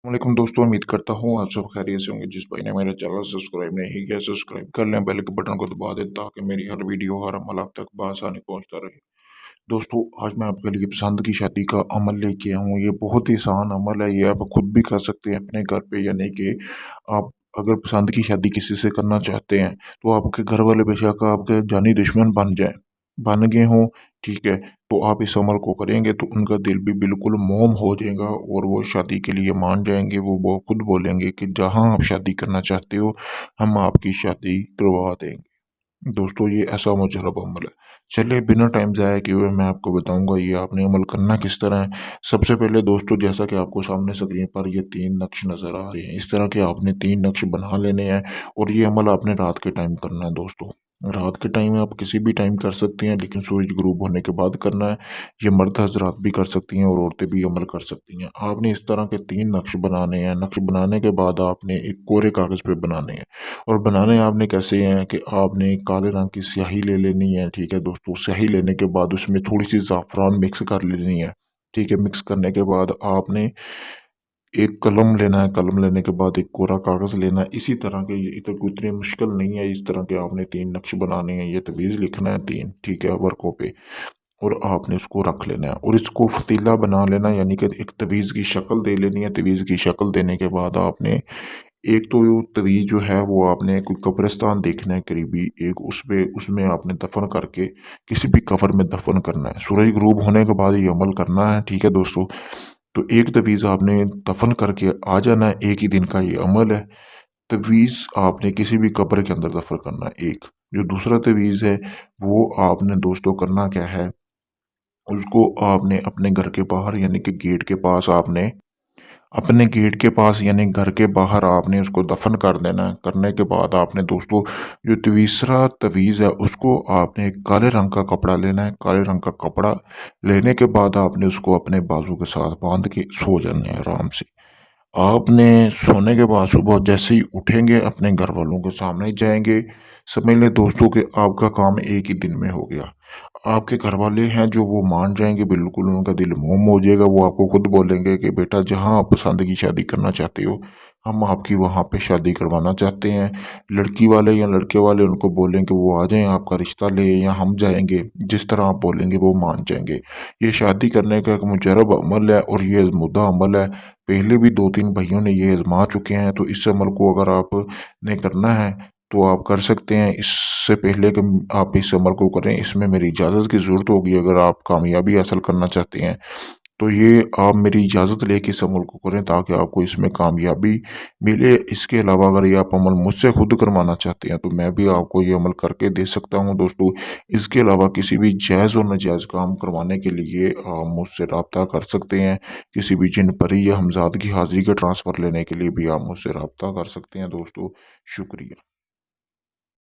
वालेकुम दोस्तों, उम्मीद करता हूँ आप सब खैरियत से होंगे। जिस भाई ने मेरा चैनल सब्सक्राइब नहीं किया, सब्सक्राइब कर लें, बेल के बटन को दबा दें ताकि मेरी हर वीडियो हर अमल आप तक बआसानी पहुँचता रहे। दोस्तों, आज मैं आपके लिए पसंद की शादी का अमल लेके आया हूँ। ये बहुत ही आसान अमल है, ये आप खुद भी कर सकते हैं अपने घर पे। यानी कि आप अगर पसंद की शादी किसी से करना चाहते हैं, तो आपके घर वाले बेशक आपके जानी दुश्मन बन जाएँ, बन गए हों, ठीक है? तो आप इस अमल को करेंगे तो उनका दिल भी बिल्कुल मोम हो जाएगा और वो शादी के लिए मान जाएँगे। वो खुद बोलेंगे कि जहाँ आप शादी करना चाहते हो, हम आपकी शादी करवा देंगे। दोस्तों, ये ऐसा मुजरब अमल है। चलिए बिना टाइम ज़ाया किए हुए मैं आपको बताऊँगा ये आपने अमल करना किस तरह है। सबसे पहले दोस्तों, जैसा कि आपको सामने स्क्रीन पर ये 3 नक्श नज़र आ रहे हैं, इस तरह के आपने 3 नक्श बना लेने हैं और ये अमल आपने रात के टाइम करना है दोस्तों। रात के टाइम आप किसी भी टाइम कर सकते हैं, लेकिन सूरज गुरूब होने के बाद करना है। ये मर्द हज़रात भी कर सकती हैं और औरतें भी अमल कर सकती हैं। आपने इस तरह के 3 नक्श बनाने हैं। नक्श बनाने के बाद आपने एक कोरे कागज़ पे बनाने हैं। और बनाने आपने कैसे हैं कि आपने काले रंग की स्याही ले लेनी है, ठीक है दोस्तों। स्याही लेने के बाद उसमें थोड़ी-सी ज़ाफ़रान मिक्स कर लेनी है, ठीक है। मिक्स करने के बाद आपने एक कलम लेना है, कलम लेने के बाद एक कोरा कागज़ लेना है। इसी तरह के ये तो कोई इतनी मुश्किल नहीं है, इस तरह के आपने 3 नक्श बनाने हैं, ये तवीज़ लिखना है 3, ठीक है, वर्क़ों पे। और आपने उसको रख लेना है और इसको पतीला बना लेना है, यानी कि एक तवीज़ की शक्ल दे लेनी है। तवीज़ की शक्ल देने के बाद आपने एक तो तवीज़ जो है वो आपने कोई कब्रिस्तान देखना है करीबी एक, उसमें आपने दफ़न करके किसी भी कब्र में दफ़न करना है। सूरज गुरूब होने के बाद ये अमल करना है, ठीक है दोस्तों। तो एक तवीज़ आपने दफ़न करके आ जाना है, एक ही दिन का ये अमल है। तवीज़ आपने किसी भी कब्र के अंदर दफ़न करना है एक। जो दूसरा तवीज़ है वो आपने दोस्तों करना क्या है, उसको आपने अपने घर के बाहर यानी कि गेट के पास आपने अपने गेट के पास यानी घर के बाहर आपने उसको दफन कर देना है। करने के बाद आपने दोस्तों जो तीसरा तवीज़ है उसको आपने काले रंग का कपड़ा लेना है। काले रंग का कपड़ा लेने के बाद आपने उसको अपने बाजू के साथ बांध के सो जाना है आराम से। आपने सोने के बाद सुबह जैसे ही उठेंगे अपने घर वालों के सामने जाएँगे, समझ लें दोस्तों कि आपका काम एक ही दिन में हो गया। आपके घरवाले हैं जो वो मान जाएँगे, बिल्कुल उनका दिल मोम हो जाएगा। वो आपको खुद बोलेंगे कि बेटा जहाँ आप पसंद की शादी करना चाहते हो, हम आपकी वहाँ पे शादी करवाना चाहते हैं। लड़की वाले या लड़के वाले उनको बोलें कि वो आ जाएँ आपका रिश्ता ले या हम जाएँगे। जिस तरह आप बोलेंगे वो मान जाएँगे। ये शादी करने का एक मुजरब अमल है और ये आज़मूदा अमल है। पहले भी 2-3 भाइयों ने ये आज़मा चुके हैं, तो इस अमल को अगर आपने करना है तो आप कर सकते हैं। इससे पहले कि आप इस अमल को करें, इसमें मेरी इजाज़त की ज़रूरत होगी। अगर आप कामयाबी हासिल करना चाहते हैं, तो ये आप मेरी इजाज़त लेके इस अमल को करें ताकि आपको इसमें कामयाबी मिले। इसके अलावा अगर ये आप अमल मुझसे खुद करवाना चाहते हैं, तो मैं भी आपको ये अमल करके दे सकता हूँ दोस्तों। इसके अलावा किसी भी जायज़ और नाजायज़ काम करवाने के लिए आप मुझसे राब्ता कर सकते हैं। किसी भी जिन परी या हमज़ाद की हाज़िरी का ट्रांसफ़र लेने के लिए भी आप मुझसे राब्ता कर सकते हैं दोस्तों। शुक्रिया।